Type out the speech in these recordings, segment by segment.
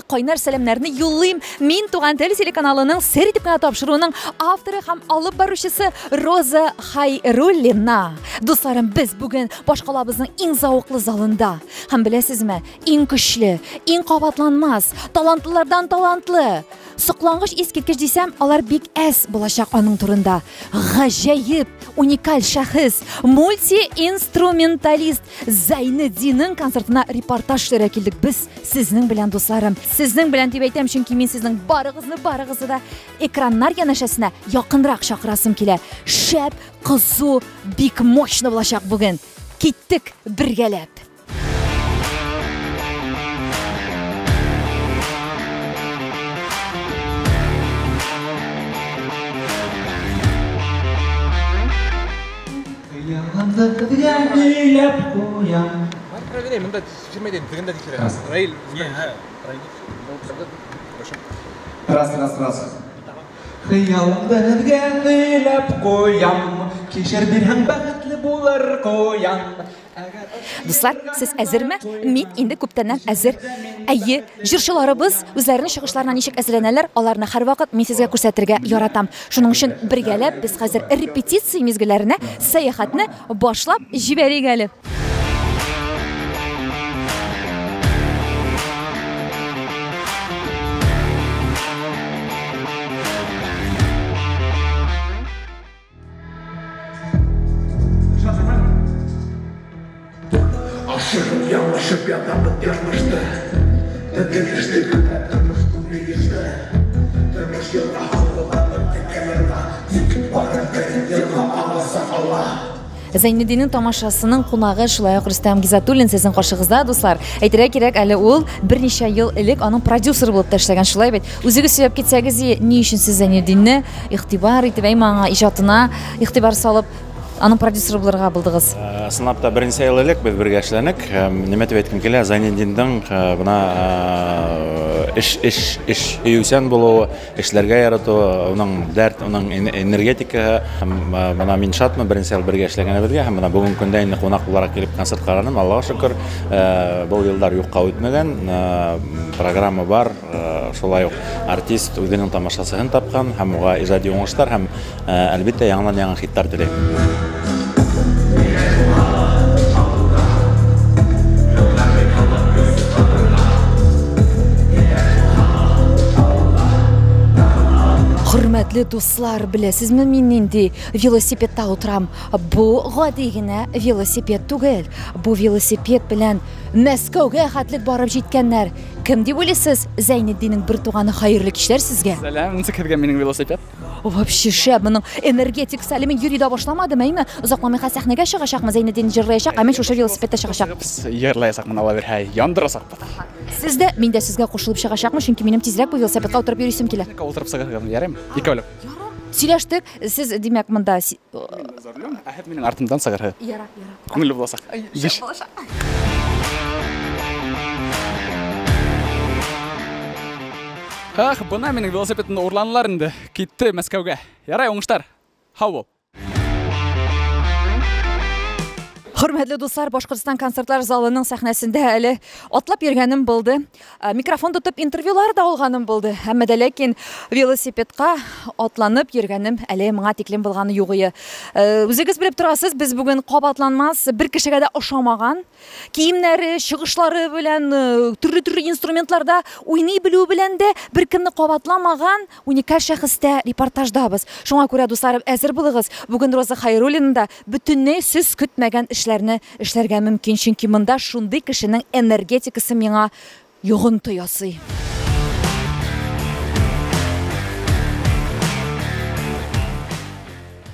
кайнар сәламнәрне юллыйм. Мин Туган тел телеканалының сер итеп кенә тапшыруының авторы һәм алып баручысы Роза Хайруллина. Дусларым, biz бүген башкалабызның иң зауыклы залында. Һәм беләсезме, иң көчле, иң кабатланмас, талантлылардан талантлы. Соклангыч искиткеч дисәм, алар бик әз булачак аның турында. Гаҗәеп, уникаль шәхес, мульти-инструменталист Зайнетдинның концертына репортаж эшләргә килдек без сезнең белән дусларым. Сезнең белән дип әйтәм, чөнки мин сезнең барыгызны да экраннар янәшәсенә якынрак чакырасым килә. Шәп, кызу, бик мощный булачак бүген. Киттек бергәләп. Проверяй, мында жимейден дегенде дикелер. Раил, не, Раз. Хыялымды дигән куям, кичер бирһәң бәхетле булыр куям. Дуслар, сез әзерме? Мин инде күптәннән әзер. Әйе, җырчыларыбыз үзләренең чыгышларына ничек әзерләнәләр, аларны һәрвакыт мин сезгә күрсәтергә яратам. Шуның өчен бергәләп без хәзер репетиция мизгелләренә сәяхәтне башлап җибәрик әле. Yanlışıp yatamıp yanmıştı. Tedilmiştik, tırmıştım bilgisde. Tırmış yılda havlulanıp tekelerine. Zikip barın benim yılda ağlasa Allah. Зайнетдинның тамашасының кунагы шулай ук Рөстәм Гизатуллин сезнең каршыгызда, дуслар. Әйтергә кирәк, әле ул берничә ел элек аның продюсеры булып эшләгән. Шулай бит. Үзегез сөйләп китсәгез, ни өчен сез Зайнетдинне игътибар итеп, аңа иҗатына игътибар салып, аның продюсеры булырга булдыгыз? Сынапта беренче ел элек без бергә эшләнек. Нимә дип әйткән килә, Зайнетдинның бuna эш үсән булуы, эшләргә яратуы, аның дәрт, аның энергетика, бuna мин шатмын беренче ел бергә эшләгәнебезгә, һәм бuna бүген көндә инде кунак буларак килеп концерт карадым. Аллаһка шөкер, бу еллар юкка үтмәгән, программа бар, шулай ук артист үзенең тамашасын тапкан, һәм уга иҗади уңышлар һәм әлбәттә яңа хиттар теләйм. Хөрмәтле дуслар, беләсезме, мин инде велосипедта утырам. Бу гади генә велосипед түгел. Бу велосипед белән Мәскәүгә хәтлек барып җиткәннәр. Кем дип уйлыйсыз? Зайнетдинның бер туганы, хәерле кичләр сезгә. Сәлам, ничек кергән минем велосипед? Вообще шәп, моның энергетик сәлеме йөри дә башламадымы, әйме? Озакламый сәхнәгә чыгачакмы, Зайнетдин җырлаячак, ә мин шушы велосипедта чыгачакбыз. Йырлаячак мына алар һәй, яндырасак. Сез дә, мин дә сезгә кушылып чыгачакмы, чөнки минем тизрәк бу велосипедка утырып йөрисем килә. Утырып сыгырган, ярым. Икәүлек. Сөйләштек, сез димәк монда Әһәт минем артымдан сыгыры. Ярак. Күңелле буласак. Ах, бuna минем велосипедны урланлар инде. Китте Мәскәүгә. Ярай, уңыштар. Хау. Хөрмәтле дуслар, Башкортстан концертлар залының сәхнәсендә әле атлап йөргәнем булды. Микрофон тотып интервьюлар да алганым булды. Әмма дә ләкин велосипедка атланып йөргәнем әле моңа тиклем булганы юк иде. Үзегез белеп торасыз, без бүген кабатланмас, бер кешегә дә ошамаган, киемнәре, чыгышлары белән, төрле инструментларда уйный белү белән дә беркемне кабатламаган уникаль шәхестә репортаждабыз. Шуңа күрә дусларым, әзер булыгыз. Бүген Роза Хайруллинда бөтенләй сез көтмәгән эшләргә мөмкин, чөнки монда шундый кешенең энергетикасы миңа йогынты ясый.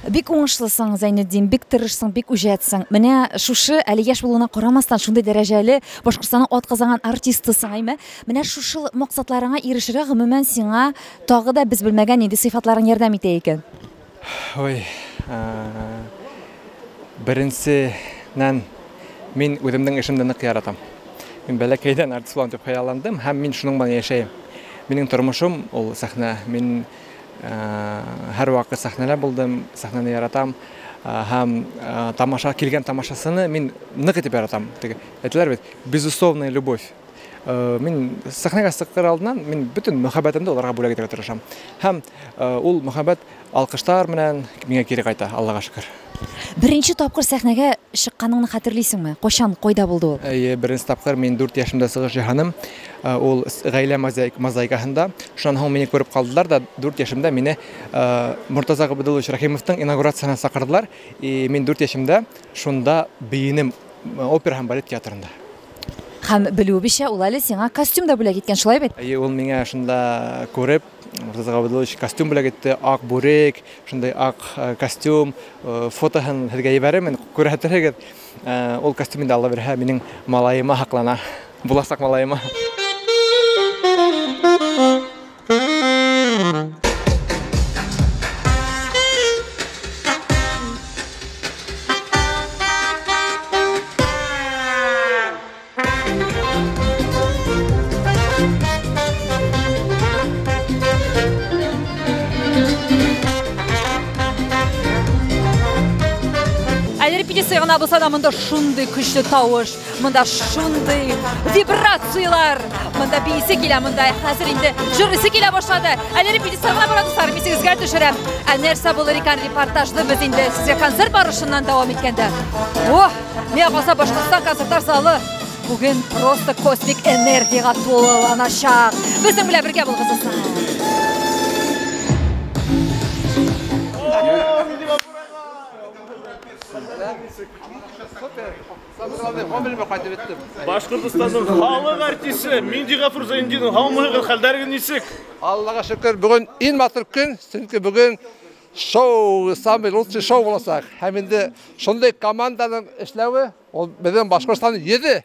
Бик уңышлысың, Зайнетдин, бик тырышсың, бик үҗәтсең. Менә шушы әле яшь булуына карамастан шундый дәрәҗәле Башкортстанның атказанган артистысың, әйме? Менә шушы максатларыңа ирешергә гомумән сиңа тагы да без белмәгән инде сыйфатларың ярдәм итә икән. Ой, беренчедән мин үземнең эшемне нык яратам. Мин бәләкәйдән артист булам дип хыялландым һәм мин шуның белән яшәйм. Минем тормышым ул сәхнә. Мин һәр вакыт сәхнәдә булдым, сәхнәне яратам. Һәм тамаша килгән тамашасыны мин нык итеп яратам. Әйтәләр бит, безусловная любовь. Мин сахнага чыккан алдынан мин бүтүн мөхәббәтемне аларга бүләк итәргә тырышам. Һәм ул мөхәббәт алкыштар менән миңа кире кайта, Аллага шөкер. Беренче тапкыр сәхнәгә чыкканыңны хәтерлисеңме? Кайчан, кайда булды ул? Беренче тапкыр мин 4 яшымда Сыгыш җаһаным, ул гаилә мозаикаһында. Шуннан һоң мине күреп калдылар да 4 яшымда мине Муртаза Габдуллович Рахимовтың инаугурациясына сакырдылар. Мин 4 яшымда шунда бейинем опера һәм балет театрында. Һәм белүебезчә, ул әле сиңа костюм да бүләк иткән, шулай бит? Ул миңа шунда күреп Муртаза Габдуллович костюм бүләк итте, ак бүрек, шундай ак костюм, фотоһын һезгә җибәрәм, мен күрәтергез. Ул костюм инде Алла бирһә, минең малаема хаклана. Буласак малаема. Репетицияна булса да монда шундый көчле тавыш, монда шундый вибрациялар, монда бийсе килә, монда хәзер инде жюрisi килә башлады. Әле репетицияна бара дуслар, мин сезгә төшерәм. Нәрсә булыр икән репортажны без инде сезгә концерт барышыннан дәвам иткәндә. Миңа калса Башкортстан концертлар залы бүген просто космик энергияга тулыланачак. Безнең белән бергә булыгыз. Башкортстанның халық артисі Минди Гафур Зайниддинов һаумыгы хәлдәргә нисек? Аллага шөкер, бүген иң матур көн, чөнки бүген шоу, самый лучший шоу булачак. Һәм инде шундый команданың эшләве, ул безнең Башкортстанның 7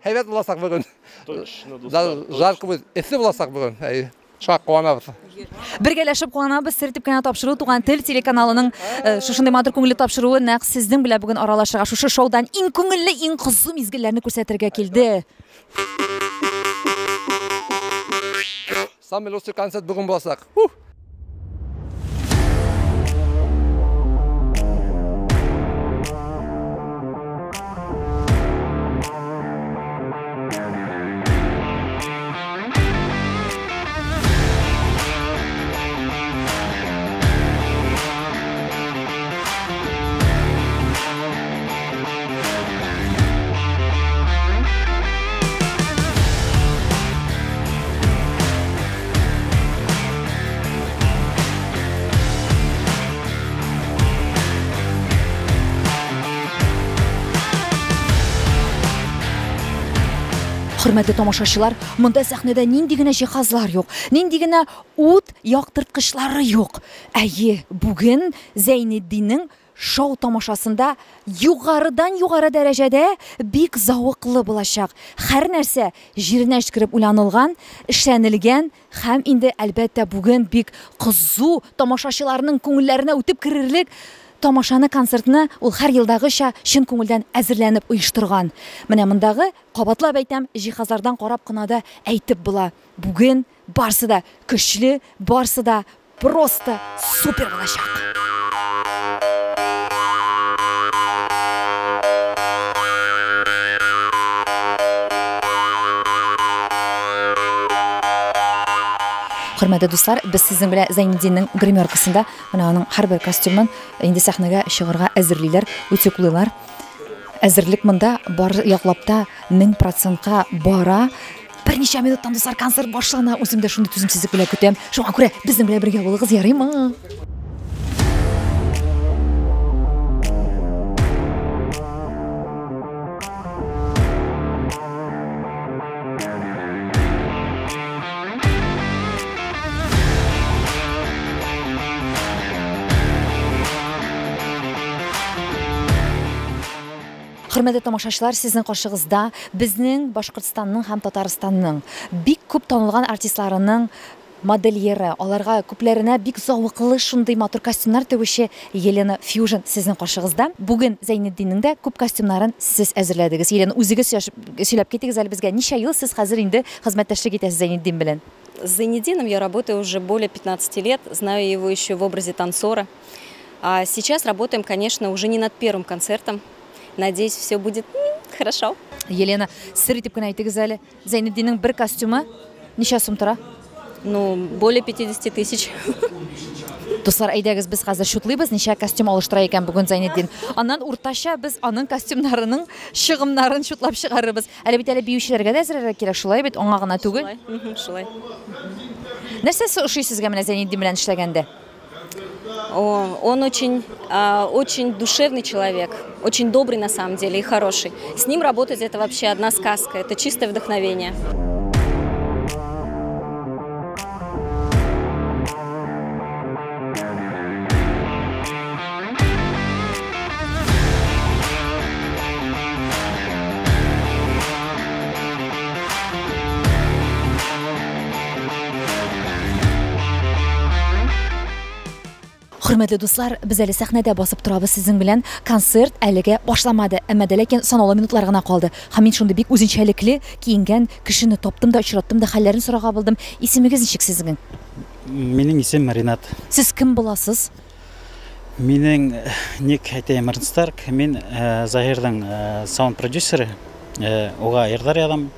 һәйбәт булачак бүген. Жаркы бу, эссе булачак бүген. Шуңа куанабыз. Бергәләшеп куанабыз, сертип кенә тапшыру Туган тел телеканалының шушындай матур күңелле тапшыруы нәкъ сезнең белән бүген аралашырга шушы шоудан иң күңелле, иң кызу мизгелләрне күрсәтергә килде. Самый лучший концерт бүген булачак. Хөрмәтле тамашачылар, монда сәхнәдә нинди генә җиһазлар юк, нинди генә ут яктырткычлары юк. Әйе, бүген Зәйнетдиннең шоу тамашасында югары дәрәҗәдә бик зауыклы булачак. Һәр нәрсә җиренә җиткереп уйланылган, эшләнелгән һәм инде әлбәттә бүген бик кызу тамашачыларның күңелләренә үтеп керерлек тамашаны, концертны ул һәр елдагыча чын күңелдән әзерләнеп оештырган. Менә мондагы кабатлап әйтәм, җиһазлардан карап кына да әйтеп була. Бүген барсы да көчле, барсы да просто супер булачак. Хөрмәтле дуслар, без сезнең белән Зәйнетдинның гримеркасында менә аның һәрбер костюмын инде сәхнәгә чыгарга әзерлиләр, үтеклиләр. Әзерлек монда бар яклапта 1000%-ка бара. Берничә минуттан дуслар концерт башлана. Үзем дә шундый түземсезлек белән көтәм. Шуңа күрә безнең белән бергә булыгыз, ярыймы? Хөрмәтле тамашачылар, сезнең каршыгызда безнең Башкортстанның һәм Татарстанның бик күп танылган артистларының модельеры, аларга күпләренә бик зауыклы шундый матур костюмнар тегүче Елена Fusion сезнең каршыгызда. Бүген Зәйнетдинның да күп костюмнарын сез әзерләдегез. Елена, үзегез сөйләп китегез әле безгә. Ничә ел сез хәзер инде хезмәттәшлек итәсез Зәйнетдин белән? С Зайниддином я работаю уже более 15 лет, знаю его еще в образе танцора. А сейчас работаем, конечно, уже не над первым концертом. Надеюсь, все будет хорошо. Елена, сыр итеп кенә әйтегез әле. Зәйнетдиннең бер костюмы ничә сум тора? Ну, более 50 тысяч. Дуслар, әйдәгез, без хәзер шутлыйбыз, ничә костюм алыштыра икән бүген Зәйнетдин. Аннан уртача без аның костюмнарының чыгымнарын шутлап чыгарыбыз. Әле бит әле биючеләргә дә әзерләргә кирәк, шулай бит, аңа гына түгел. Шулай. Нәрсәсе ошый сезгә менә Зәйнетдин белән эшләгәндә? Он очень душевный человек, очень добрый на самом деле и хороший. С ним работать это вообще одна сказка, это чистое вдохновение. Хөрмәтле дуслар, без әле сәхнәдә басып торабыз сезнең белән. Концерт әлегә башламады, әмма дә ләкин санаулы минутлар гына калды. Һәм мин шундый бик үзенчәлекле киенгән кешене таптым да очраттым да хәлләрен сорага булдым. Исемегез ничек сезнең? Минең исем Ринат. Сез кем буласыз? Минең ник әйтәм Старк, мин Заһирның саунд продюсеры. Ога ярдәр ядам.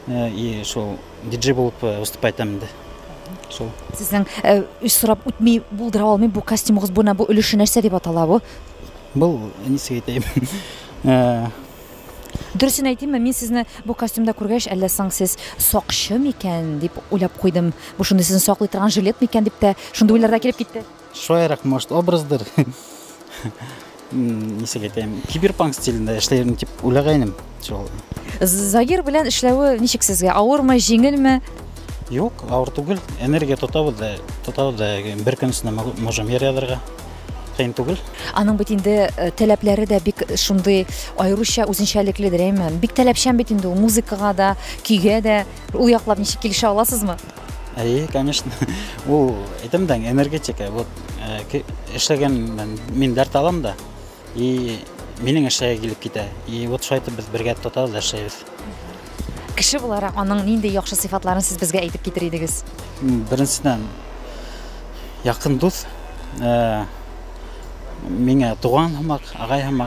И шул диджей булып выступать итәм инде. Шул. Сезнең үз сорап үтми булдыра алмый бу костюмыгыз буна бу өлеше нәрсә дип атала бу? Бу нисә әйтәм. Дөресен әйтимме, мин сезне бу костюмда күргәч, әллә соң сез сакчы микән дип уйлап куйдым. Бу шундый сезне саклый торган жилет микән дип тә шундый уйларга килеп китте. Шуайрак, может, образдыр. Нисә әйтәм, киберпанк стилендә эшләйм дип уйлагайным. Шул. Загир белән эшләве ничек сезгә? Авырмы, җиңелме? Юк, авыр түгел. Энергия тотабыз да бер көн өстенә можем ярдырга. Кыен түгел. Аның бит инде таләпләре дә бик шундый аеруча үзенчәлекледер, әйме. Бик таләпчән бит инде ул музыкага да, көйгә дә. Ул яклап ничек килешә аласызмы? Конечно. Ул әйтәм дә энергетика. Вот эшләгән мин дәрт алам да. И минең эшкә килеп китә. И вот шайтып без бергә тотабыз да эшләйбез. Кеше буларак аның нинди яхшы сыйфатларын сез безгә әйтеп китер идегез? Беренчедән якын дус, миңа туган һәм агай һәм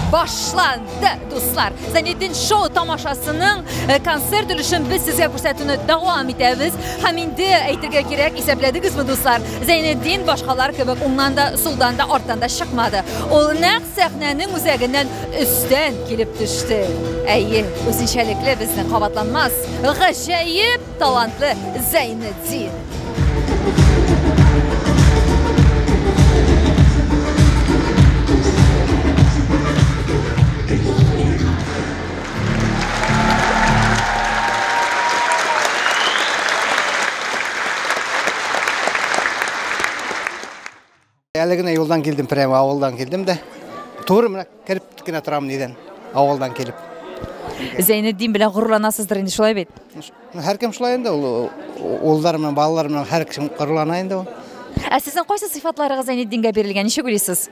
Başlandı dostlar. Zəynetdin şou tamaşasının konsert өлешен biz sizə күрсәтүне davam итәбез. Һәм инде әйтергә кирәк, исәпләдегезме дуслар? Зәйнетдин башкалар кебек уңнан да, сулдан да, арттан да чыкмады. Ул нәкъ сәхнәнең үзәгеннән өстән килеп төште. Әйе, үзенчәлекле безнең кабатланмас, гаҗәеп талантлы Зәйнетдин. Әлегенә юлдан килдем, прямо авылдан килдем дә. Туры менә кирип кенә торам нидән, авылдан килеп. Зәйнетдин белән горурланасыздыр инде, шулай бит? Һәркем шулай инде, ул уллар менән, балалар менән һәркем горурлана инде ул. Ә сезнең кайсы сыйфатларыгыз Зәйнетдингә бирелгән, ничек уйлыйсыз?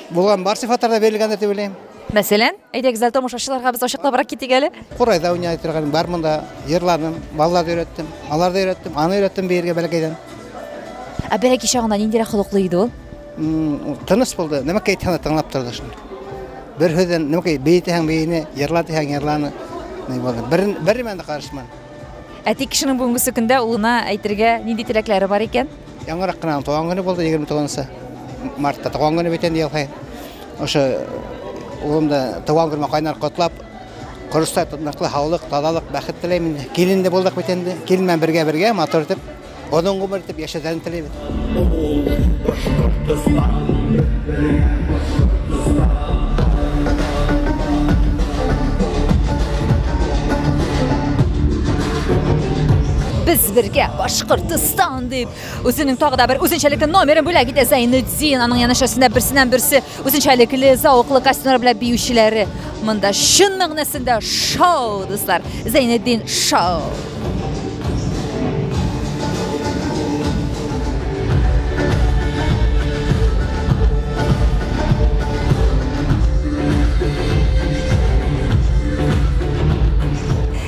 Булган бар сыйфатларда бирелгәндер дип уйлыйм. Мәсәлән, әйдәгез әле тамашачыларга без ачыклабрак китик әле. Курайда уйнай торган бар монда, йырларны, балаларга өйрәттем, аларда өйрәттем, аны өйрәттем бергә бәләкәйдән. Ә бәләки чагында ниндирәк холыклы иде ул? Тыныс булды. Нәмә әйтәне тыңлап торды шунда. Бер һүздән нәмә бейтәң бейне, йырлатәң йырланы. Ни булды? Бер мен дә карышман. Ә тик кешенең бүгенге көндә улына әйтергә нинди теләкләре бар икән? Яңарак кына туган көне булды 29 мартта туган көне бит инде ел һай. Ошо улымда туган көне кайнар котлап, курста ныклы һаулык, тазалык, бәхет теләйм. Килен дә булдык бит инде. Килен белән бергә матур итеп Onun ғұмыр етіп яшатарын тілеймін. Biz birge Башкортстан дип үзенең тагы да бер үзенчәлекле номерын бүләк итә Зәйнетдин. Аның янәшәсендә берсеннән-берсе үзенчәлекле зауыклы костюмнар белән биючеләре. Монда шын мәгънәсендә шоу, дуслар. Зәйнетдин шоу.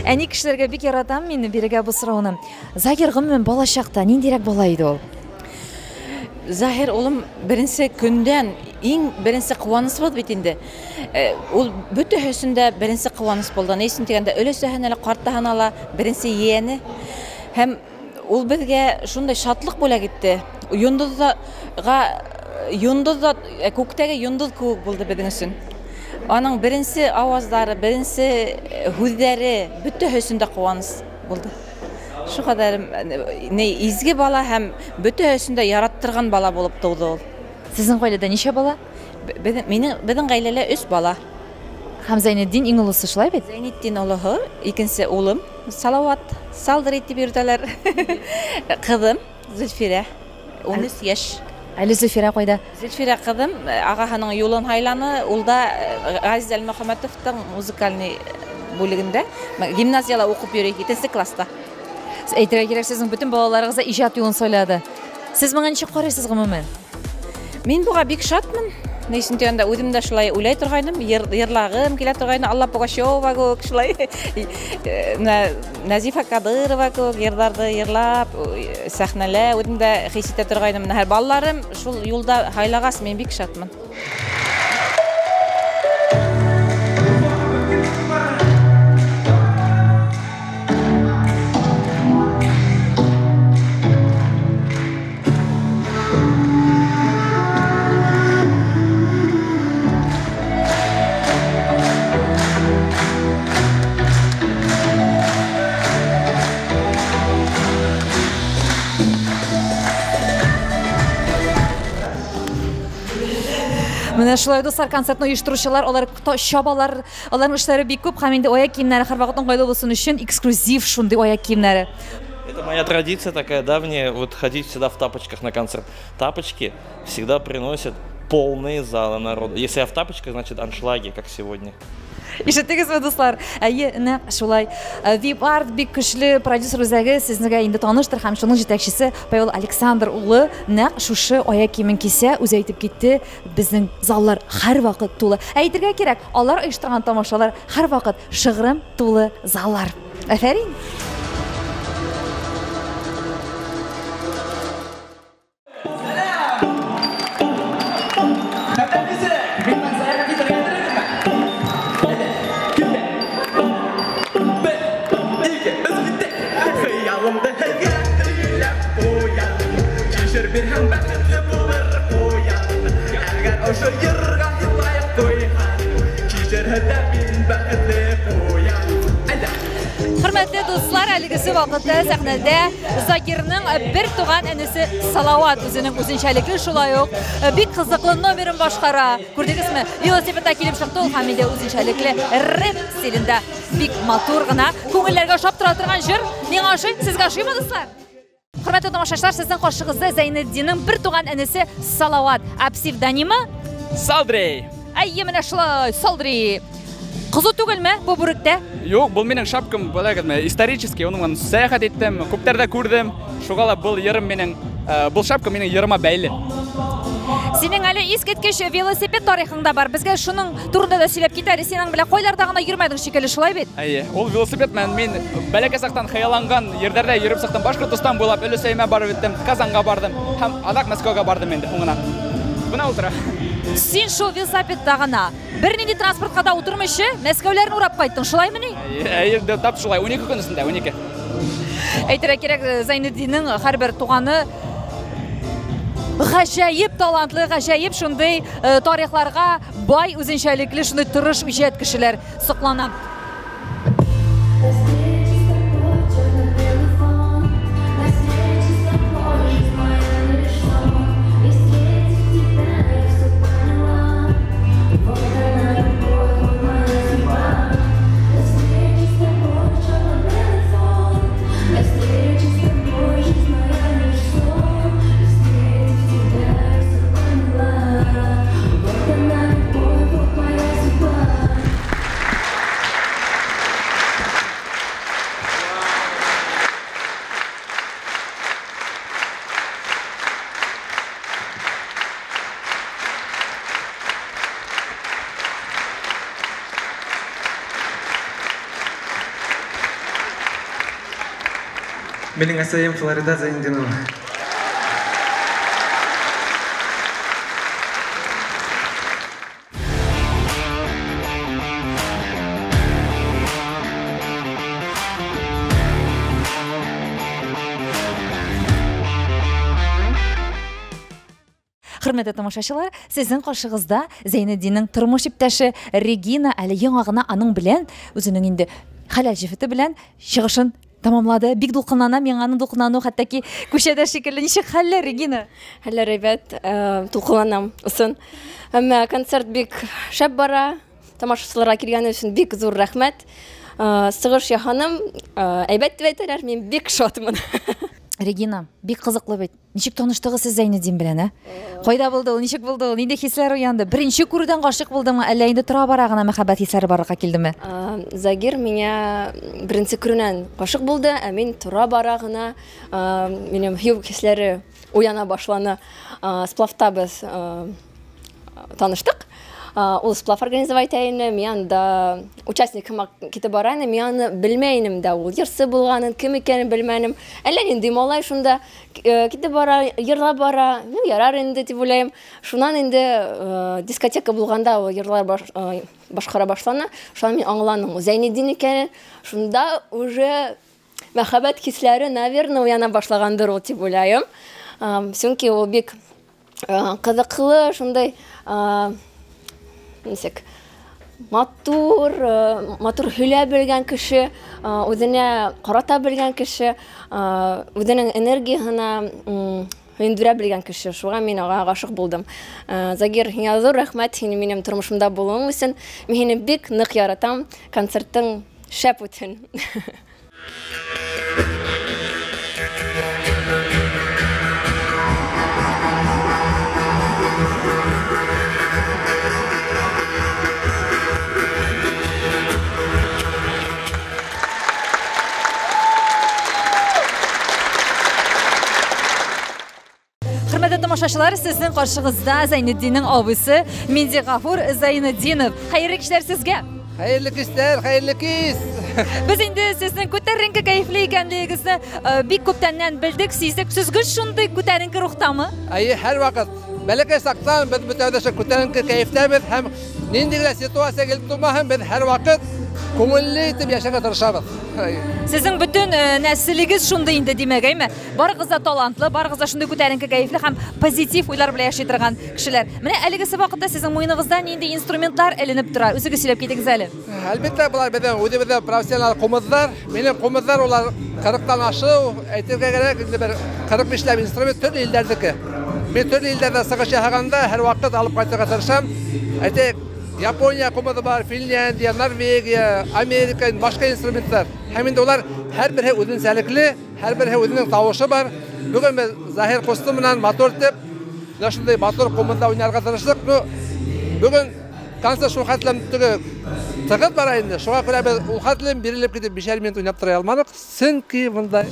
Әни кешеләргә бик яратам мине бирегә бу сорауны. Загир гомумән балачакта ниндирәк бала иде ул? Захир улым беренче көндән иң беренче куаныс булды бит инде. Ул бөтенсендә беренче куаныс булды. Нисен дигәндә өләсәһен әле картаһын ала, беренче яне. Һәм ул безгә шундай шатлык бүләк итте. Йондызда күктәге йондыз күк булды безнең өчен. Аның беренче аваздары, беренче һүзләре бөтенсендә куаныс булды. Шу кадәр изге бала һәм бөтенсендә яраттырган бала булып туды ул. Сезнең гаиләдә ничә бала? Безнең гаиләдә 3 бала. Һәм Зәйнетдин иң улысы шулай бит? Зәйнетдин улы, икенче улым Салават, Салдыр итеп йөртәләр. Кызым Зөлфирә, 13 яшь. Әле Зөлфирә кайда? Зөлфирә кызым агаһының юлын хайланы, ул да Газиз Әлмөхәммәтовтың музыкальный бүлегендә гимназияда укып йөри, 7 класста. Әйтергә кирәк, сезнең бөтен балаларыгыз иҗат юлын сайлады. Сез моңа ничек карыйсыз гомумән? Мин буга бик шатмын. Нисен дигәндә, үзем дә шулай уйлай торгайным, йырлагым килә торгайны, Алла Пугачева күк шулай. Назифа Кадырова күк йырларды йырлап, сәхнәлә үзем дә хис итә торгайным. Һәр балаларым шул юлда хайлагас, мин бик шатмын. Менә шулай дуслар, концертны оештыручылар, алар чабалар, аларның эшләре бик күп, һәм инде аяк киемнәре һәрвакыт уңайлы булсын өчен эксклюзив шундый аяк киемнәре. Это моя традиция такая давняя, вот ходить всегда в тапочках на концерт. Тапочки всегда приносят полные залы народа. Если я в тапочках, значит аншлаги, как сегодня. Ишеттегезме дуслар? Әйе, нәкъ шулай. Вип-арт бик көчле продюсер үзәге сезгә инде таныштыр һәм шуның җитәкчесе Павел Александр улы нәкъ шушы аяк киемен кисә, үзе әйтеп китте, безнең заллар һәрвакыт тулы. Әйтергә кирәк, алар оештырган тамашалар һәрвакыт шыгрым тулы заллар. Афәрин. Хөрмәтле дуслар, әлегесе вакытта сәхнәдә Закирның бер туган әнисе Салават үзенең үзенчәлекле шулай ук бик кызыклы номерын башкара. Күрдегезме? Велосипедта килеп чыкты ул һәм инде үзенчәлекле рэп стилендә бик матур гына, күңелләргә шаптыра торган җыр. Миңа ошый, сезгә ошыймы дуслар? Хөрмәтле тамашачылар, сезнең каршыгызда Зәйнетдинның бер туган әнисе Салават, ә псевдонимы Салдрей. Әйе, менә шулай, Салдрей. Кызу түгелме бу бүректә? Юк, бу минең шапкам, беләгезме, исторический, уның сәяхәт иттем, күптәрдә күрдем. Шугала бу йырым минең, бу шапка минең йырыма бәйле. Синең әле искиткеч велосипед тарихыңда бар. Безгә шуның турында да сөйләп китәр. Синең белән кайларда гына йөрмәдең шикелле, шулай бит? Әйе, ул велосипед мин бәләкәй сактан хыялланган йөрдәрдә йөреп сактан Башкортстан буйлап Өлесәймә барып иттем, Казанга бардым һәм адак Мәскәүгә бардым инде уңынан. Буна утыра. Син шул велосипедта гына бернинди транспортка да утырмыйчы, Мәскәүләрне урап кайттың, шулаймы ни? Әйе, тап шулай, 12 көн өстендә, 12. Әйтергә кирәк, Зәйнетдинның һәрбер туганы гаҗәеп талантлы, гаҗәеп шундый тарихларга бай үзенчәлекле шундый тырыш иҗат кешеләр соклана. Встречи Менің әсайым Флорида Зайнединова. Хөрмәтле тамашачылар, сезнең каршыгызда Зәйнетдиннең тормыш иптәше Регина әле яңа гына аның белән үзенең инде хәләл җифете белән чыгышын тамамлады. Бик дулкынлана, миңа аның дулкынлану хәтта ки күшәдә шикелле. Ничек хәлләр, Регина? Хәлләр әйбәт, дулкынланам усын. Әмма концерт бик шәп бара. Тамашачыларга килгән өчен бик зур рәхмәт. Сыгыш яһаным, әйбәт дип әйтәләр, мин бик шатмын. Регина, бик кызыклы бит. Ничек таныштыгыз сез Зәйнетдин белән, Кайда булды ул? Ничек булды ул? Нинди хисләр уянды? Беренче күрүдән гашык булдымы, әллә инде тора бара гына мәхәббәт хисләре барлыкка килдеме? Загир меня беренче күрүнән гашык булды, ә мин тора бара гына минем хисләре уяна башланы. Сплавтабыз таныштык. Ул сплав организовать итә, мен да участник китеп бара иде, мен белмәйнем дә ул йырсы булганын, кем икәнен белмәнем. Әллә инде малай шунда китеп бара, йырлап бара, ярар инде дип уйлыйм. Шуннан инде дискотека булганда ул йырлар башкара башлана. Шуннан мин аңланым, Зәйнетдин икәнен. Шунда уже мәхәббәт хисләре, наверное, уяна башлагандыр ул дип уйлыйм. Чөнки ул бик кызыклы, шундай нисек матур һөйләп белгән кеше, үзенә карата белгән кеше, үзенең энергиясына өндерә белгән кеше. Шуңа мин ага гашык булдым. Загир, һиңа зур рәхмәт, һин минем тормышымда булуың өчен. Мин һине бик нык яратам. Концертың шәп үтсен. Хөрмәтле тамашачылар, сезнең каршыгызда Зәйнетдиннең абыйсы Миндигафур Зәйнетдинов. Хәерле кичләр сезгә. Хәерле кичләр, хәерле кис. Без инде сезнең күтәренке кайфлы икәнлегегезне бик күптәннән белдек, сиздек. Сезгә шундый күтәренке рухтамы? Һәр вакыт. Бәләкәй сактан без бөтәдәше күтәренке кайфтәбез һәм нинди генә ситуация килеп тумаһын, без һәр вакыт күңелле итеп яшәргә тырышабыз. Сезнең бөтен нәселегез шундый инде димәгәйме? Барыгыз да талантлы, барыгыз да шундый күтәренке кайфлы һәм позитив уйлар белән яши торган кешеләр. Менә әлегесе вакытта сезнең муеныгызда нинди инструментлар эленеп тора? Үзегез сөйләп китегез әле. Әлбәттә, булар безнең үзебездә профессиональ кумызлар. Минем кумызлар улар 40-тан ашу, әйтергә кирәк, инде бер 45 инструмент төрле илләрдәке. Мин төрле илләрдә сыгыш яһаганда һәр вакыт алып кайтырга тырышам. Әйтик, Япония кумызы бар, Финляндия, Норвегия, Америка, башка инструментлар. Һәм инде улар һәрберсе үзенчәлекле, һәрберсе үзенең тавышы бар. Бүген без Заһир Кусты менән мотор тип, шундый мотор кумында уйнарга тырыштык. Бүген концерт шул хәтлем тыгып бара инде. Шуңа күрә без ул хәтлем бирелеп китеп 5 минут уйнап тора алмадык. Сөнки монда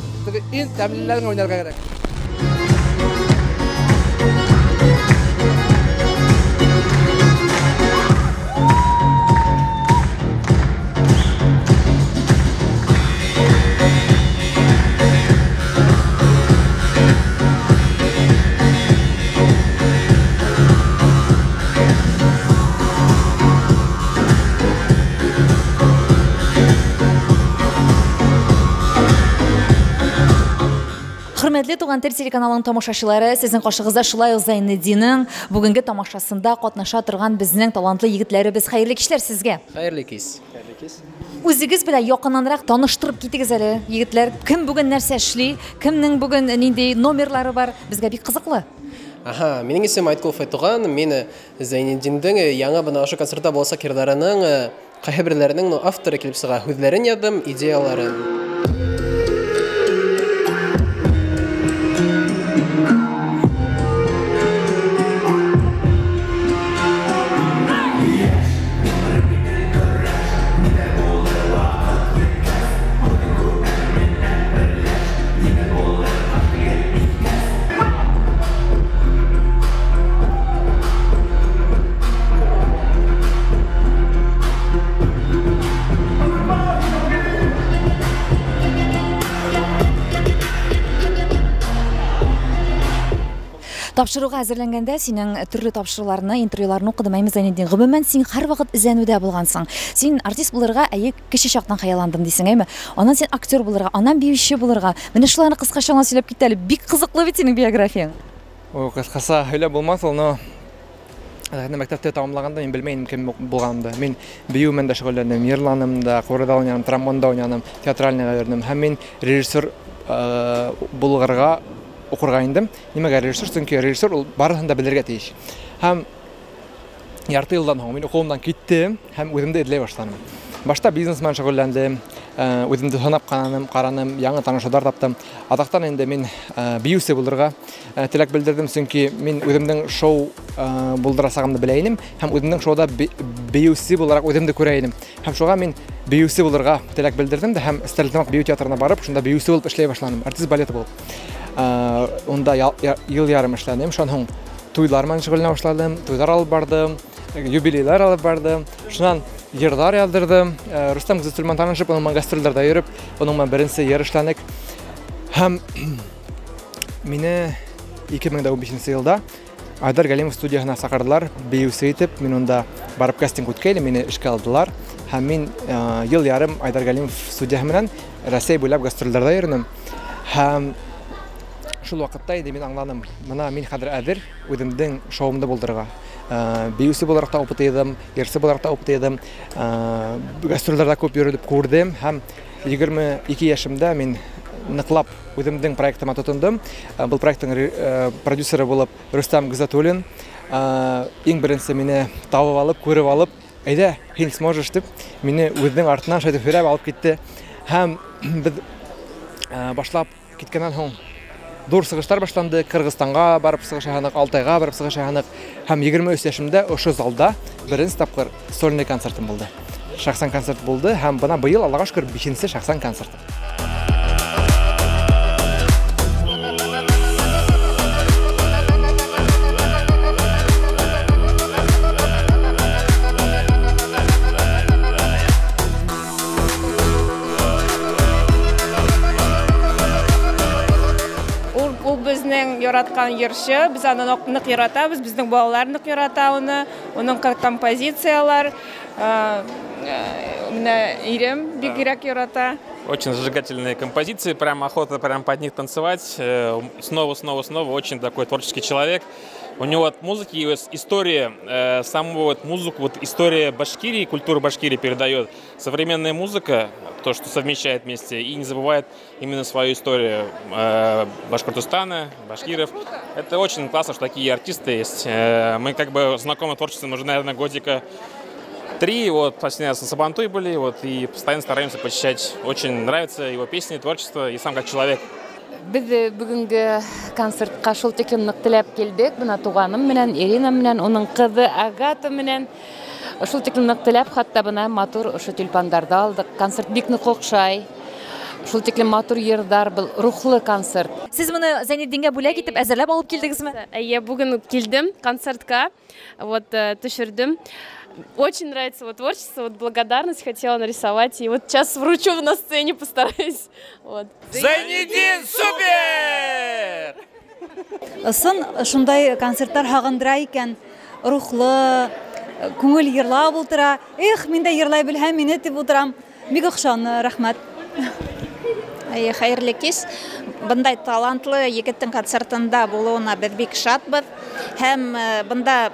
иң тәмлеләрне уйнарга кирәк. Хөрмәтле Туган тел телеканалының тамашачылары, сезнең каршыгызда шулай ук Зәйнетдинның бүгенге тамашасында катнаша торган безнең талантлы егетләребез. Хәерле кичләр сезгә. Хәерле кис. Үзегез белән якыннанрак таныштырып китегез әле, егетләр. Кем бүген нәрсә эшли, кемнең бүген нинди номерлары бар? Безгә бик кызыклы. Минең исем Айткулов Айтуган. Мин Зәйнетдинның яңа бына ошо концертта булса кирдәренең кайберләренең авторы килеп сыга. Хүзләрен ядым, идеяларын. Тапшыруга әзерләнгәндә синең төрле тапшыруларны, интервьюларны укыдым. Әйме Зайнетдин, гомумән син һәрвакыт изәнүдә булгансың. Син артист булырга кеше чактан хаялландым дисең, әйме? Аннан син актер булырга, аннан биюче булырга. Менә шуларны кыскача гына сөйләп кит әле. Бик кызыклы бит синең биографияң. О, кыскасы һөйләп булмас ул, но мәктәптә тәмамлаганда мин белмәйм кем булганымды. Мин бию менә дә шөгыльләндем, йырланым да, корда уйнадым, тромбонда уйнадым, театральныйга йөрдем. Һәм мин режиссер булырга укырга индем. Нимәгә режиссер? Чөнки режиссер ул барысын да белергә тиеш. Һәм ярты елдан соң мин укуымдан киттем һәм үземдә эзләй башладым. Башта бизнесмен шөгыльләндем, үземдә санап караным, яңа танышулар таптым. Атактан инде мин биюсе булырга теләк белдердем, чөнки мин үземнең шоу булдырасагымны белә идем һәм үземнең шоуда биюсе буларак үземдә күрә идем. Һәм шуга мин биюсе булырга теләк белдердем дә һәм Стәрлетамак бию театрына барып, шунда биюсе булып эшләй башладым. Артист балеты булып. Онда ел ярым эшләдем. Шуннан соң туйлар менән шөгыльләнә башладым, туйлар алып бардым, юбилейлар алып бардым. Шуннан йырлар яздырдым. Рустам Гызтүлман танышып, onun гастрольләрдә йөреп, onun белән беренче йөрүшләнек. Һәм мине 2015 елда Айдар Галимов студиясына сакырдылар, биюсе итеп, мин онда барып кастинг үткәйдем, мине эшкә алдылар. Һәм мин ел ярым Айдар Галимов студиясы белән Россия буйлап гастрольләрдә йөрдем. Һәм шул вакытта иде мин аңланым, менә мин хәзер әзер үземнең шоумда булдырырга. Биюсе буларак та опыт идем, йырчы буларак та опыт идем. Гастрольләрдә күп йөреп күрдем һәм 22 яшымда мин ныклап үземнең проектыма тотындым. Бу проектның продюсеры булып Рустам Гызатуллин. Иң беренче мине табып алып, күреп алып, әйдә, һин сможешь дип, мине үзенең артыннан шайтып алып китте. Һәм без башлап киткәннән соң Дур сыгыштар башланды, Кыргызстанга барып сыгышанык, Алтайга барып сыгышанык һәм 23 яшымда ошо залда беренче тапкыр сольный концертым булды. Шахсан концерт булды һәм бына быел Аллага шөкер 5нче шахсан концерт. Безнең яраткан йырчы, без аны нык яратабыз, безнең балалар нык ярата аны, оның композициялар, менә ирем бигрәк ярата. Очень зажигательные композиции, прям охота под них танцевать. Снова, очень такой творческий человек. У него от музыки есть история, саму музыку, история Башкирии, культуру Башкирии передает. Современная музыка, то, что совмещает вместе, и не забывает именно свою историю Башкортостана, башкиров. Это очень классно, что такие артисты есть. Мы как бы знакомы творчеством уже, наверное, годика 3, постоянно с Сабантуй были, и постоянно стараемся посещать. Очень нравятся его песни, творчество и сам как человек. Biz бүгінгі концертқа шул тиклем нык теләп келдек. Бuna туганым менән, Ирина менән, оның кызы Агата менән шул тиклем нык теләп, хатта бuna матур ошо тюльпандарда алдык. Концерт бик нык окшай. Шул тиклем матур йырдар, был рухлы концерт. Сез моны Зайнетдингә бүләк итеп әзерләп алып килдегезме? Я бүген килдем концертка, төшердем. Очень нравится творчество, благодарность хотела нарисовать, и сейчас вручу на сцене, постараюсь. Зайнетдин супер! Сын шундай концерттар хагындыра икән, рухлы, күңел йырлап бултыра. Мин дә йырлай белһәм, мине тип утырам. Бик охшаны, рәхмәт. Хәерле кич. Бындай талантлы егеттің концертында булуына без бик шатбыз. Һәм бында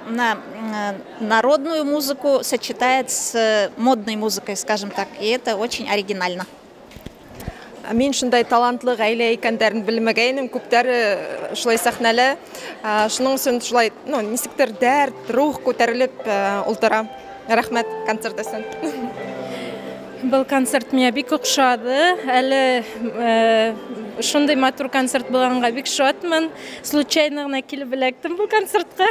народную музыку сочетает с модной музыкой, скажем так, и это очень оригинально. Мин шундай талантлы гаилә икәннәрен белмәгәйнем, күптәре шулай сәхнәле, шуның өчен шулай, нисектер дәрт, рух күтәрелеп ултыра. Рәхмәт концерт өчен. Был концерт меня бик охшады. Әле шундай матур концерт булганга бик шатмын. Случайно гына килеп эләктем бу концертка.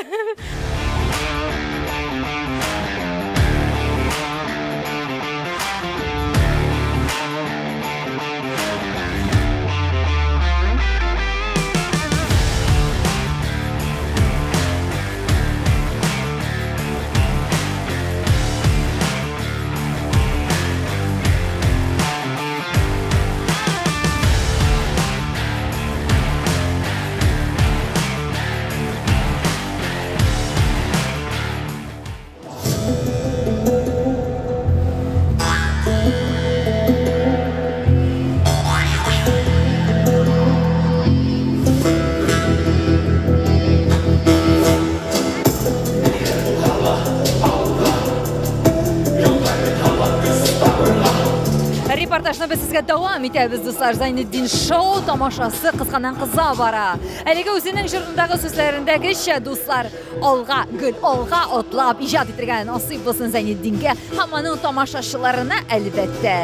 репортажны без сезгә дәвам итәбез, дуслар. Зайнетдин шоу тамашасы кызганнан-кыза бара. Әлегә үзенең җырындагы сүзләрендәгечә, дуслар, алга, гөл алга атлап иҗат итергә насыйп булсын Зайнетдингә һәм аның тамашачыларына әлбәттә.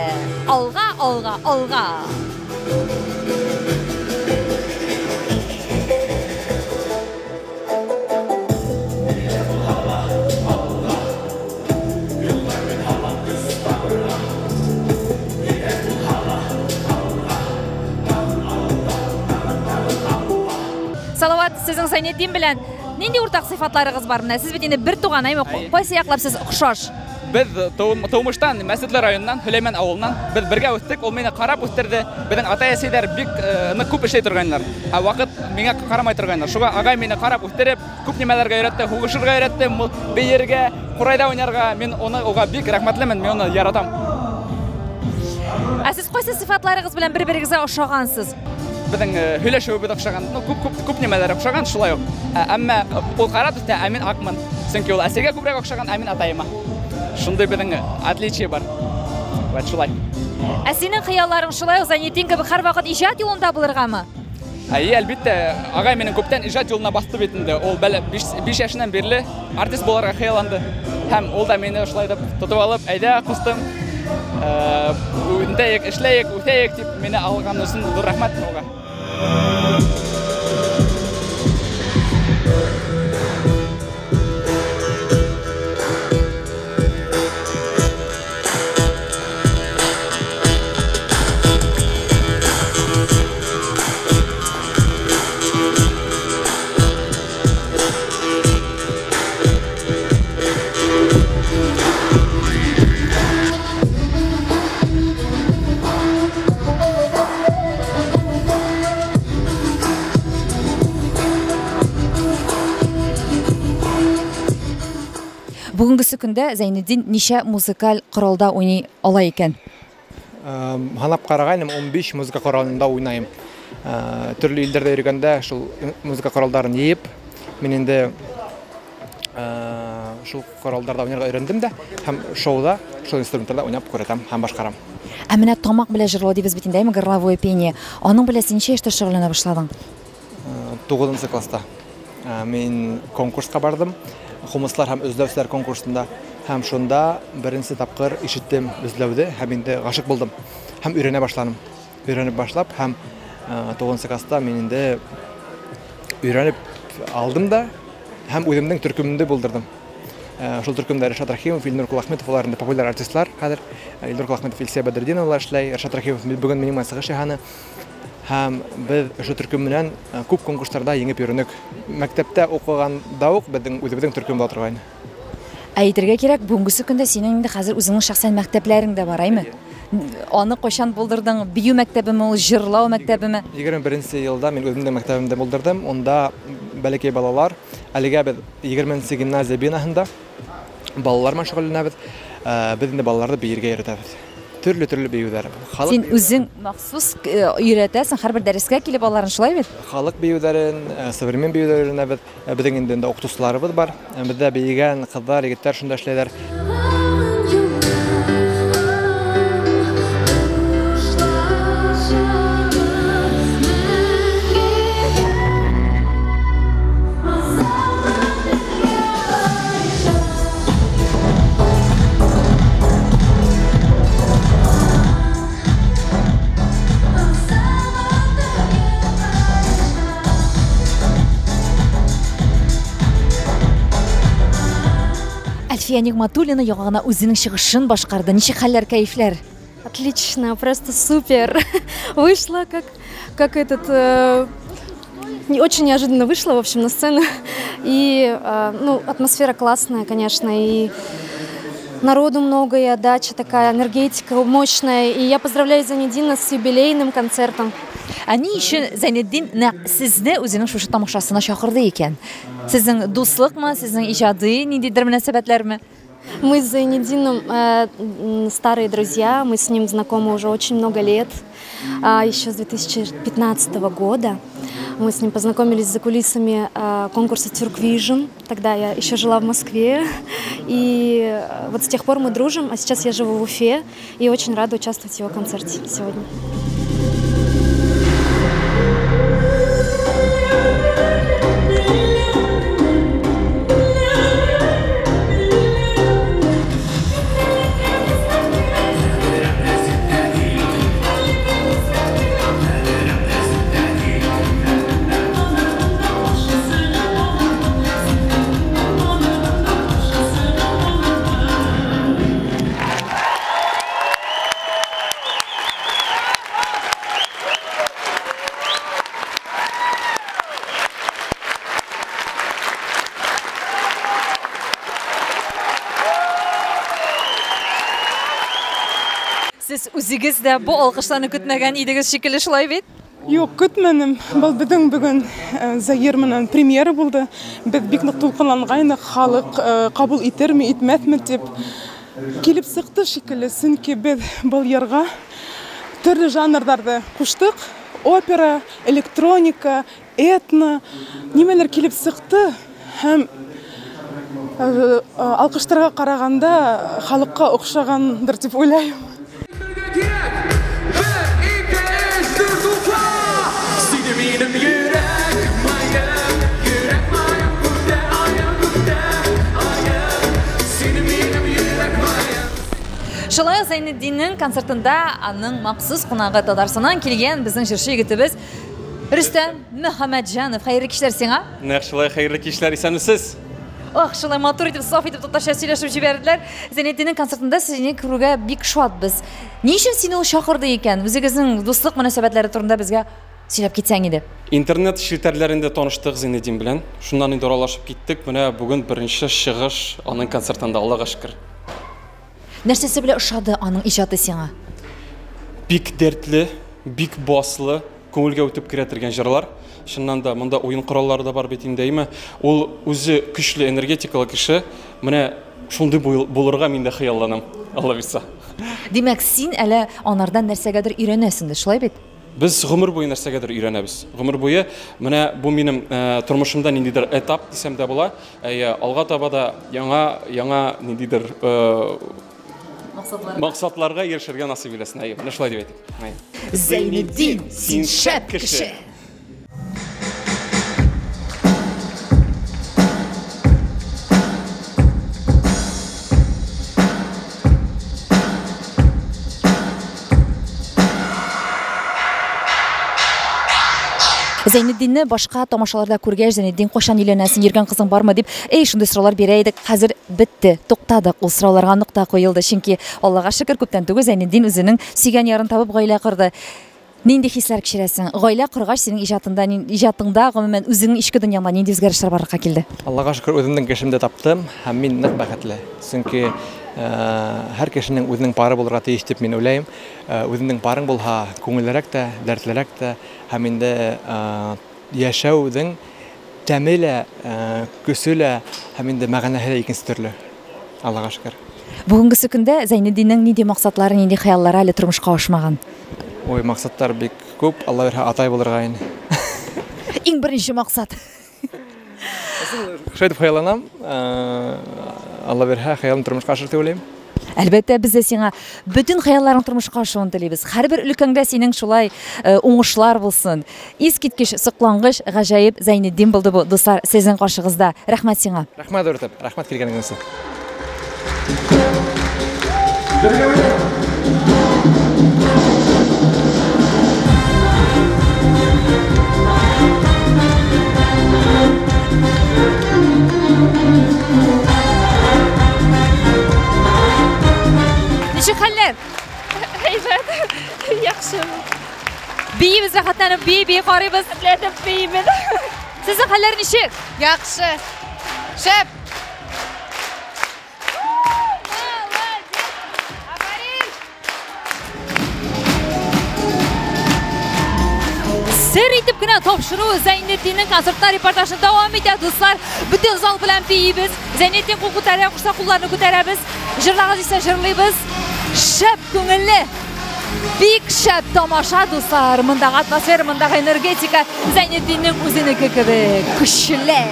Алга, алга, алга. Салават, сезнең Зайнетдин белән нинди уртак сыйфатларыгыз бар? Менә сез бит инде бер туган, әйме, кайсы яклап сез охшаш? Без тумыштан, Мәсетле районыннан, Хөләймән авылыннан без бергә үстек. Ул мине карап үстерде. Безнең ата-әсәләр бик нык күп эшләй торганнар. Вакыт миңа карамай торганнар. Шуга агай мине карап үстереп, күп нимәләргә өйрәтте, хугышырга өйрәтте, бейергә, курайда уйнарга. Мин аңа бик рәхмәтлемен, мин аны яратам. Ә сез кайсы сыйфатларыгыз белән бер-берегезгә охшагансыз? Безнең һөйләшүебез охшаган, күп нимәләр охшаган, шулай ук. Әмма ул карап үстә, мин акмын. Чөнки ул әсәгә күбрәк охшаган, мин атайыма. Шундай безнең отличие бар. Вот шулай. Ә синең хыялларың шулай ук Зайнетдин кебек һәр вакыт иҗат юлында булыргамы? Әлбәттә, агай минең күптән иҗат юлына басты бит инде. Ул 5 яшеннән бирле артист буларга хыялланды. Һәм ул да мине шулай дип тотып алып, әйдә кустым, үндәек, эшләек, үтәек дип мине алган өчен зур рәхмәт аңа. Бүгенгесе көндә Зайнетдин ничә музыкаль коралда уйный ала икән? Һанап карагайным, 15 музыка коралында уйнайм. Төрле илдәрдә йөргәндә шул музыка коралдарын йыйып, мин инде шул коралдарда уйнарга өйрәндем дә, һәм шоуда шул инструменталарда уйнап күрәтәм һәм башкарам. Ә менә тамак белән җырлау дибез бит инде, горловое пение. Аның белән син ничә яшьтә шөгыльләнә башладың? 9 класста. Мин конкурска бардым. Хумыслар һәм үзләүчеләр конкурсында, һәм шунда беренче тапкыр ишеттем үзләүде, һәм инде гашык булдым. Һәм өйрәнә башладым. Өйрәнеп башлап, һәм 9 класста мин инде өйрәнеп алдым да, һәм үземнең төркемемне булдырдым. Шул төркемдә Рәшат Рахимов, Илнур Кулахметов, алар инде популяр артистлар хәзер. Илнур Кулахметов, Илсия Бәдретдин алар эшләй, Рәшат Рахимов бүген минем асыгыш яһаны. Һәм без шул төркем белән күп конкурсларда еңеп йөрдек. Мәктәптә укыганда ук безнең үзебезнең төркем бар торган. Әйтергә кирәк, бүгенгесе көндә синең инде хәзер үзеңнең шәхсән мәктәпләрең дә бар, әйме? Аны кайчан булдырдың? Бию мәктәбеме, ул җырлау мәктәбеме? 21 елда мин үземнең мәктәбемдә булдырдым. Онда бәләкәй балалар, әлегә без 20 гимназия бинасында балалар белән шөгыльләнәбез. Без инде балаларны биергә өйрәтәбез. Төрле биюләр. Син үзең махсус өйрәтәсең, һәрбер дәрескә килеп аларны шулай бит? Халык биюләрен, современ биюләрен безнең инде укытучыларыбыз бар. Бездә биегән кызлар, егетләр шунда эшләйләр. Әлфия Нигъматуллина яңагына үзенең чыгышын башкарды. Ничек хәлләр, кайфләр? Отлично, просто супер. Вышла как этот... Очень неожиданно вышла, в общем, на сцену. И атмосфера классная, конечно, и народу много, и отдача такая, энергетика мощная. И я поздравляю Зайнетдина с юбилейным концертом. Ни өчен Зайнетдин сезне үзенең шушы тамашасына чакырды икән? Сезнең дуслыкмы, сезнең иҗади ниндидер мөнәсәбәтләрме? Мы с Зайнетдином старые друзья, мы с ним знакомы уже очень много лет, еще с 2015 года. Мы с ним познакомились за кулисами конкурса Turkvision. Тогда я еще жила в Москве. И вот с тех пор мы дружим, а сейчас я живу в Уфе. И очень рада участвовать в его концерте сегодня. Siz үзегез дә бу алкышларны көтмәгән идегез шикелле шулай бит? Юк, көтмәдем. Был безнең бүген Заир менән премьера булды. Без бик нык тулкынлангайнык, халык кабул итерме, итмәсме дип килеп сыкты шикелле. Чөнки без бу ярга төрле жанрларда куштык. Опера, электроника, этно, нимәләр килеп сыкты. Һәм алкыштарга караганда халыкка охшагандыр дип уйлайм. Шулай Зайнетдиннең концертында аның махсус кунагы Татарстаннан килгән безнең җырчы егетебез Рөстәм Мөхәммәтҗанов. Хәерле кичләр сиңа. Нәкъ шулай хәерле кичләр, исәнмесез? Ох, шулай матур итеп, саф итеп татарча сөйләшеп җибәрделәр. Зайнетдиннең концертында сезне күрүгә бик шатбыз. Ни өчен сине ул чакырды икән? Үзегезнең дуслык мөнәсәбәтләре турында безгә сөйләп китсәң иде. Интернет челтәрләрендә таныштык Зайнетдин белән. Шуннан инде аралашып киттек. Менә бүген беренче чыгыш аның концертында, Аллага шөкер. Нәрсәсе белән ошады аның иҗаты сиңа? Бик дәртле, бик баслы, күңелгә үтеп керә торган җырлар. Шуннан да монда уен кораллары да бар бит инде. Ул үзе көчле энергетикалы кеше. Менә шундый булырга мин дә хыялланам. Алла бирсә. Димәк, син әле анардан нәрсәгәдер өйрәнәсең, шулай бит? Без гомер буе нәрсәгәдер өйрәнәбез. Гомер буе менә бу минем тормышымда ниндидер этап дисәм дә була. Алга таба да яңа ниндидер максатларга ирешергә насыйп итсен. Менә шулай дип әйтик. Зайнетдин, син шәп кеше. Зайнетдинне башка тамашаларда күргәч, Зайнетдин кашан өйләнәсең, йөргән кызың бармы дип, шундый сораулар бирә идек. Хәзер бетте, туктадык. Ул сорауларга нокта куелды, чөнки Аллага шөкер күптән түгел Зайнетдин үзенең сөйгән ярын табып гаилә кырды. Нинди хисләр кичерәсең? Гаилә кыргач синең иҗатыңда гомумән үзеңнең ичке дөньяңда нинди үзгәрешләр барлыкка килде? Аллага шөкер үземнең кешемдә таптым һәм мин нык бәхетле. Чөнки һәр кешенең үзенең пары булырга тиеш дип мин уйлыйм. Үзенең парың булһа, күңеллерәк тә, дәртлерәк тә һәм инде яшәүнең тәмеле, көсөле һәм инде мәгънәһе икенче төрле. Аллага шөкер. Бүгенге көндә Зайнетдиннең нинди максатлары, нинди хыяллары әле тормышка ашмаган? Ой, максаттар бик күп. Алла бирһә атай булырга инде. Иң беренче максат. Шулай дип хыялланам. Алла бирһә хыялым тормышка ашыр дип уйлыйм. Әлбәттә, без дә сиңа бүтән хыялларың тормышка ашуын телибез. Һәрбер өлкәңдә синең шулай уңышлар булсын. Искиткеч, соклангыч, гаҗәеп Зайнетдин булды бу дуслар сезнең каршыгызда. Рәхмәт сиңа. Рәхмәт Рөтәп. Рәхмәт килгәнегез өчен. Ничек хәлләр? Әйбәт, яхшы. Биебез рәхәтләнеп, бии карыйбыз. Ләтеп бейбез. Сезнең хәлләр ничек? Яхшы. Шәп. Сер итеп кенә тапшыру Зайнетдиннең концертта репортажын дәвам итә, дуслар. Бүтән зал белән биебез. Зайнетдин кул күтәрә, кушса кулларны күтәрәбез. Җырлагыз исә җырлыйбыз. Шәп күңелле. Бик шәп тамаша, дуслар. Мындағы атмосфера, мындағы энергетика Зайнетдиннің үзенеке кебек көчле.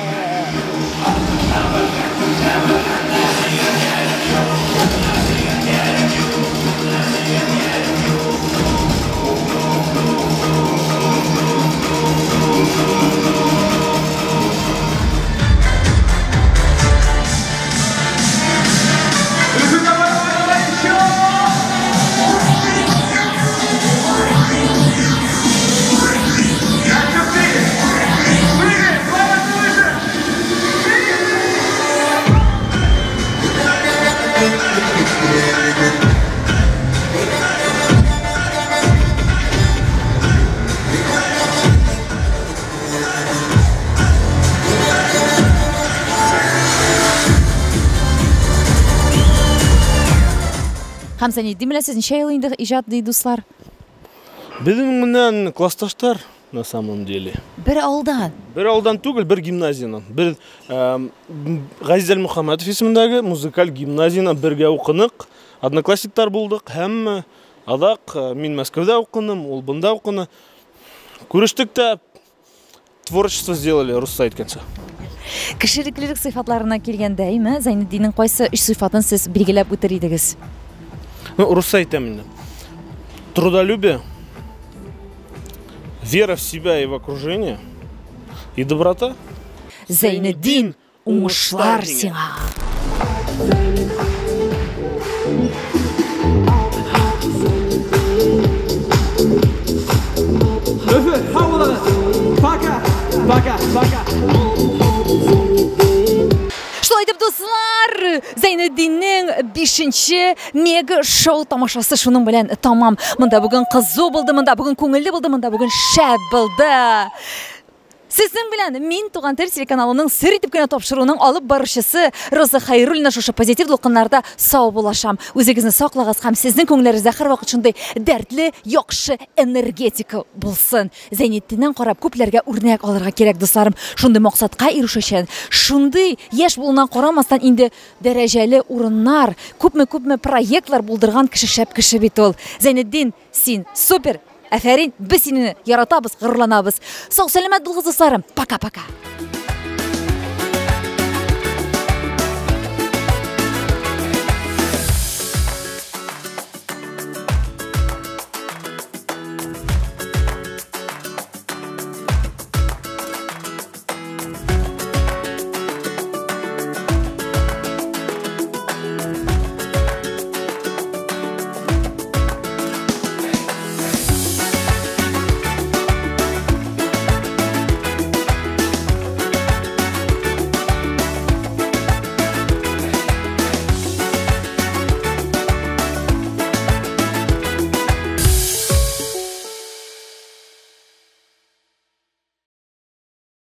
Һәм Зайнетдин белән сез ничә ел инде иҗат ди, дуслар? Безнең менән классташтар на самом деле. Бер алдан. Бер алдан түгел, бер гимназиянан. Без Газизәл Мөхәммәтов исемендәге музыкаль гимназияны бергә укынык, одноклассниктар булдык. Һәм адак мин Мәскәүдә укыным, ул бында укыны. Күрештек тә творчество сделали, русча әйткәнчә. Кешелеклелек сыйфатларына килгәндә, Зайнетдиннең кайсы 3 сыйфатын сез билгеләп үтер идегез? Русча әйтәм инде. Трудолюбие, вера в себя и в окружение и доброта. Зайнетдин, уңышлар сиңа. Шулай дип, дуслар, Зайнетдиннең 5-нче мега шоу тамашасы шуның белән тамам. Монда бүген кызу булды, монда бүген күңелле булды, монда бүген шәп булды. Сезнең белән мин Туган тел телеканалының сер итеп кенә тапшыруның алып баручысы Роза Хәйруллина шушы позитив дулкыннарда сау булашам. Үзегезне саклагыз һәм сезнең күңелләрегездә һәрвакыт шундый дәртле, яхшы энергетика булсын. Зайнетдиннән карап күпләргә үрнәк алырга кирәк, дусларым. Шундый максатка ирешүчән, шундый яшь булуына карамастан инде дәрәҗәле урыннар, күпме проектлар булдырган кеше, шәп кеше бит ул. Зайнетдин, син супер! Афәрин, без сине яратабыз, горурланабыз. Сау сәламәт булыгыз, дусларым. Пока-пока.